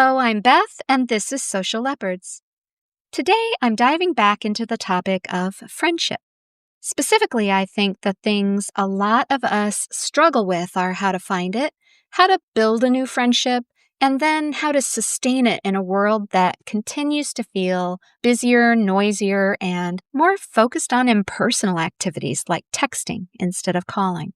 Hello, I'm Beth, and this is Social Leopards. Today, I'm diving back into the topic of friendship. Specifically, I think the things a lot of us struggle with are how to find it, how to build a new friendship, and then how to sustain it in a world that continues to feel busier, noisier, and more focused on impersonal activities like texting instead of calling.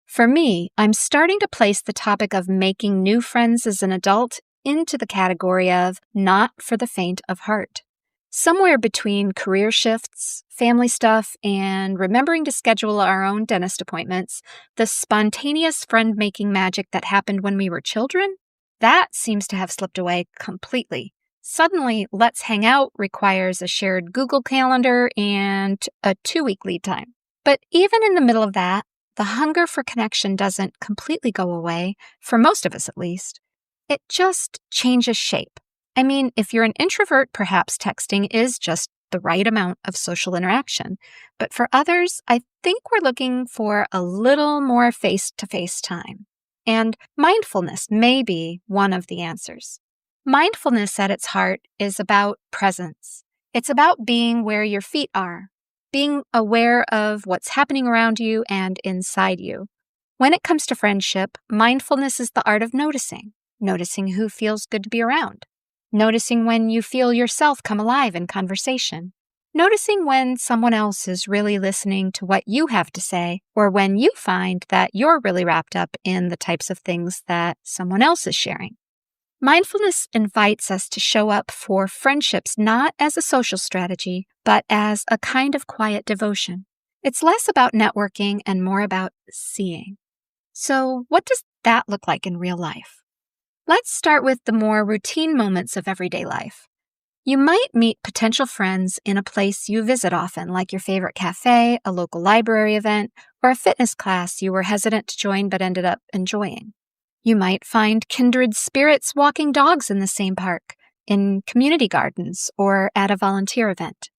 For me, I'm starting to place the topic of making new friends as an adult into the category of not for the faint of heart. Somewhere between career shifts, family stuff, and remembering to schedule our own dentist appointments, the spontaneous friend-making magic that happened when we were children, that seems to have slipped away completely. Suddenly, let's hang out requires a shared Google Calendar and a 2-week lead time. But even in the middle of that, the hunger for connection doesn't completely go away, for most of us at least. It just changes shape. I mean, if you're an introvert, perhaps texting is just the right amount of social interaction. But for others, I think we're looking for a little more face-to-face time. And mindfulness may be one of the answers. Mindfulness at its heart is about presence. It's about being where your feet are, being aware of what's happening around you and inside you. When it comes to friendship, mindfulness is the art of noticing who feels good to be around, noticing when you feel yourself come alive in conversation, noticing when someone else is really listening to what you have to say, or when you find that you're really wrapped up in the types of things that someone else is sharing. Mindfulness invites us to show up for friendships not as a social strategy, but as a kind of quiet devotion. It's less about networking and more about seeing. So, what does that look like in real life? Let's start with the more routine moments of everyday life. You might meet potential friends in a place you visit often, like your favorite cafe, a local library event, or a fitness class you were hesitant to join but ended up enjoying. You might find kindred spirits walking dogs in the same park, in community gardens, or at a volunteer event.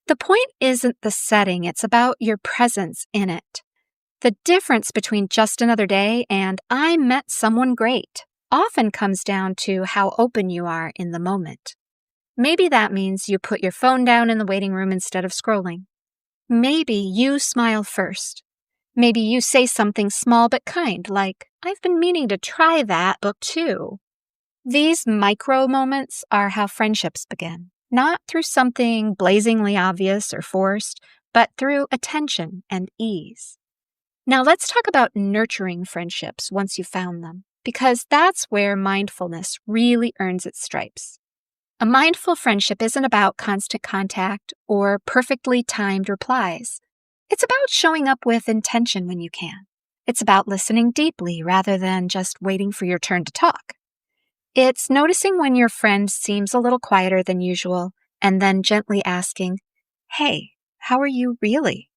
The point isn't the setting, it's about your presence in it. The difference between just another day and I met someone great often comes down to how open you are in the moment. Maybe that means you put your phone down in the waiting room instead of scrolling. Maybe you smile first. Maybe you say something small but kind, like, "I've been meaning to try that book too." These micro moments are how friendships begin, not through something blazingly obvious or forced, but through attention and ease. Now let's talk about nurturing friendships once you've found them, because that's where mindfulness really earns its stripes. A mindful friendship isn't about constant contact or perfectly timed replies. It's about showing up with intention when you can. It's about listening deeply rather than just waiting for your turn to talk. It's noticing when your friend seems a little quieter than usual and then gently asking, "Hey, how are you really?"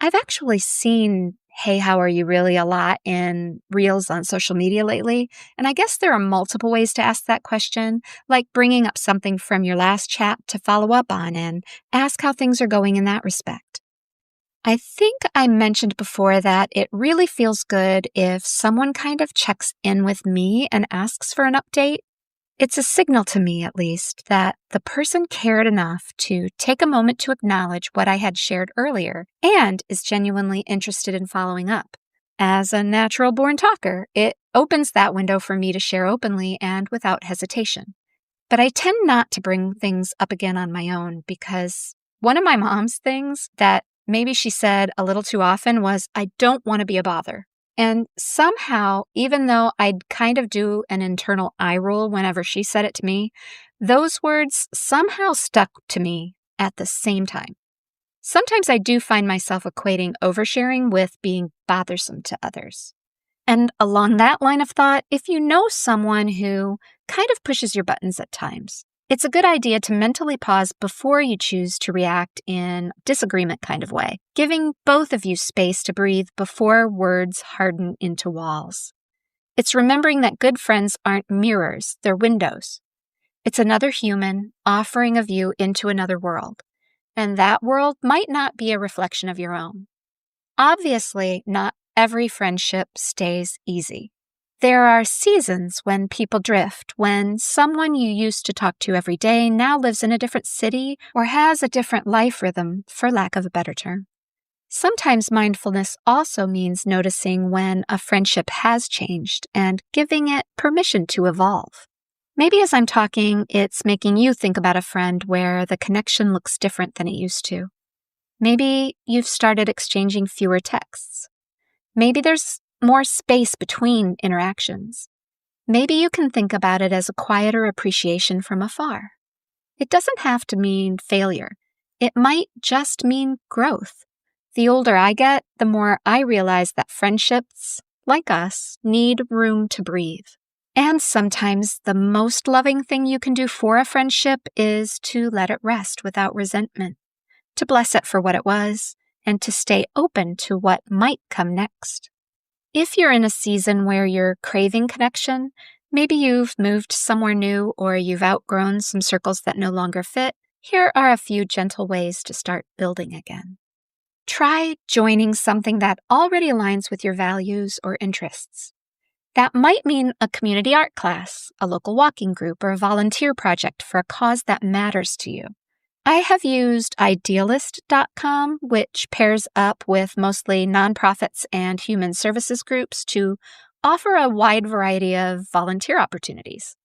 I've actually seen "Hey, how are you really?" a lot in reels on social media lately, and I guess there are multiple ways to ask that question, like bringing up something from your last chat to follow up on and ask how things are going in that respect. I think I mentioned before that it really feels good if someone kind of checks in with me and asks for an update. It's a signal to me, at least, that the person cared enough to take a moment to acknowledge what I had shared earlier and is genuinely interested in following up. As a natural-born talker, it opens that window for me to share openly and without hesitation. But I tend not to bring things up again on my own because one of my mom's things that maybe she said a little too often was, "I don't want to be a bother." And somehow, even though I'd kind of do an internal eye roll whenever she said it to me, those words somehow stuck to me at the same time. Sometimes I do find myself equating oversharing with being bothersome to others. And along that line of thought, if you know someone who kind of pushes your buttons at times, it's a good idea to mentally pause before you choose to react in disagreement kind of way, giving both of you space to breathe before words harden into walls. It's remembering that good friends aren't mirrors, they're windows. It's another human offering a view into another world, and that world might not be a reflection of your own. Obviously, not every friendship stays easy. There are seasons when people drift, when someone you used to talk to every day now lives in a different city or has a different life rhythm, for lack of a better term. Sometimes mindfulness also means noticing when a friendship has changed and giving it permission to evolve. Maybe as I'm talking, it's making you think about a friend where the connection looks different than it used to. Maybe you've started exchanging fewer texts. Maybe there's more space between interactions. Maybe you can think about it as a quieter appreciation from afar. It doesn't have to mean failure. It might just mean growth. The older I get, the more I realize that friendships, like us, need room to breathe. And sometimes the most loving thing you can do for a friendship is to let it rest without resentment, to bless it for what it was, and to stay open to what might come next. If you're in a season where you're craving connection, maybe you've moved somewhere new or you've outgrown some circles that no longer fit, here are a few gentle ways to start building again. Try joining something that already aligns with your values or interests. That might mean a community art class, a local walking group, or a volunteer project for a cause that matters to you. I have used Idealist.com, which pairs up with mostly nonprofits and human services groups to offer a wide variety of volunteer opportunities.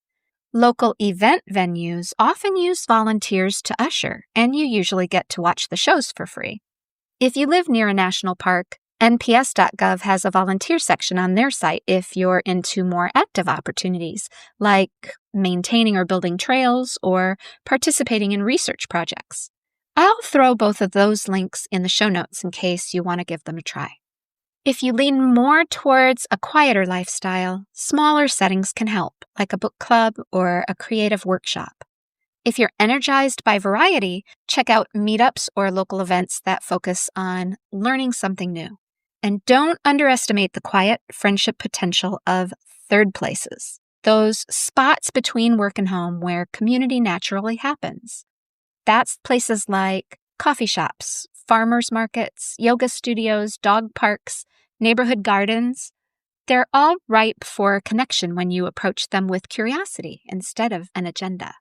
Local event venues often use volunteers to usher, and you usually get to watch the shows for free. If you live near a national park, NPS.gov has a volunteer section on their site if you're into more active opportunities, like maintaining or building trails or participating in research projects. I'll throw both of those links in the show notes in case you want to give them a try. If you lean more towards a quieter lifestyle, smaller settings can help, like a book club or a creative workshop. If you're energized by variety, check out meetups or local events that focus on learning something new. And don't underestimate the quiet friendship potential of third places, those spots between work and home where community naturally happens. That's places like coffee shops, farmers markets, yoga studios, dog parks, neighborhood gardens. They're all ripe for connection when you approach them with curiosity instead of an agenda.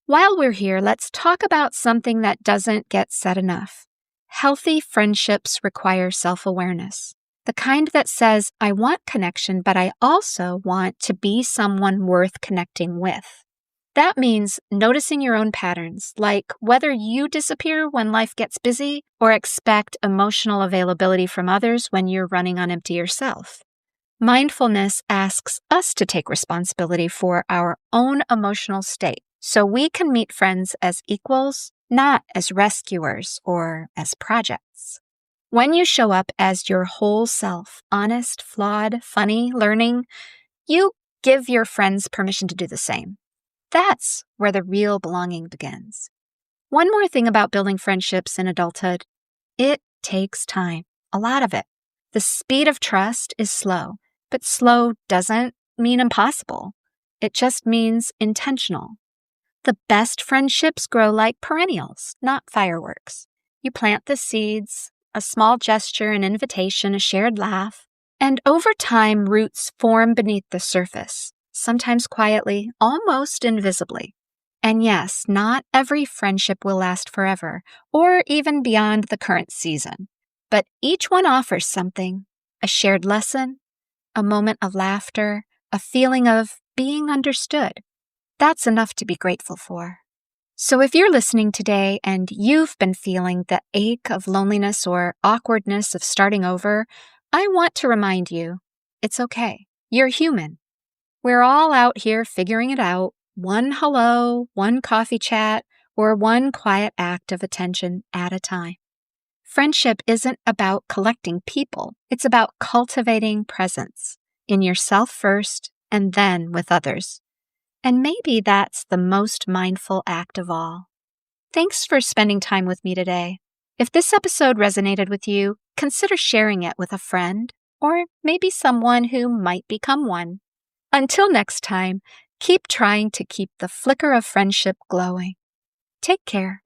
While we're here, let's talk about something that doesn't get said enough. Healthy friendships require self-awareness. The kind that says, I want connection, but I also want to be someone worth connecting with. That means noticing your own patterns, like whether you disappear when life gets busy or expect emotional availability from others when you're running on empty yourself. Mindfulness asks us to take responsibility for our own emotional state so we can meet friends as equals, not as rescuers or as projects. When you show up as your whole self, honest, flawed, funny, learning, you give your friends permission to do the same. That's where the real belonging begins. One more thing about building friendships in adulthood. It takes time, a lot of it. The speed of trust is slow, but slow doesn't mean impossible. It just means intentional. The best friendships grow like perennials, not fireworks. You plant the seeds, a small gesture, an invitation, a shared laugh, and over time roots form beneath the surface, sometimes quietly, almost invisibly. And yes, not every friendship will last forever, or even beyond the current season. But each one offers something, a shared lesson, a moment of laughter, a feeling of being understood. That's enough to be grateful for. So if you're listening today and you've been feeling the ache of loneliness or awkwardness of starting over, I want to remind you, it's okay. You're human. We're all out here figuring it out, one hello, one coffee chat, or one quiet act of attention at a time. Friendship isn't about collecting people. It's about cultivating presence in yourself first and then with others. And maybe that's the most mindful act of all. Thanks for spending time with me today. If this episode resonated with you, consider sharing it with a friend or maybe someone who might become one. Until next time, keep trying to keep the flicker of friendship glowing. Take care.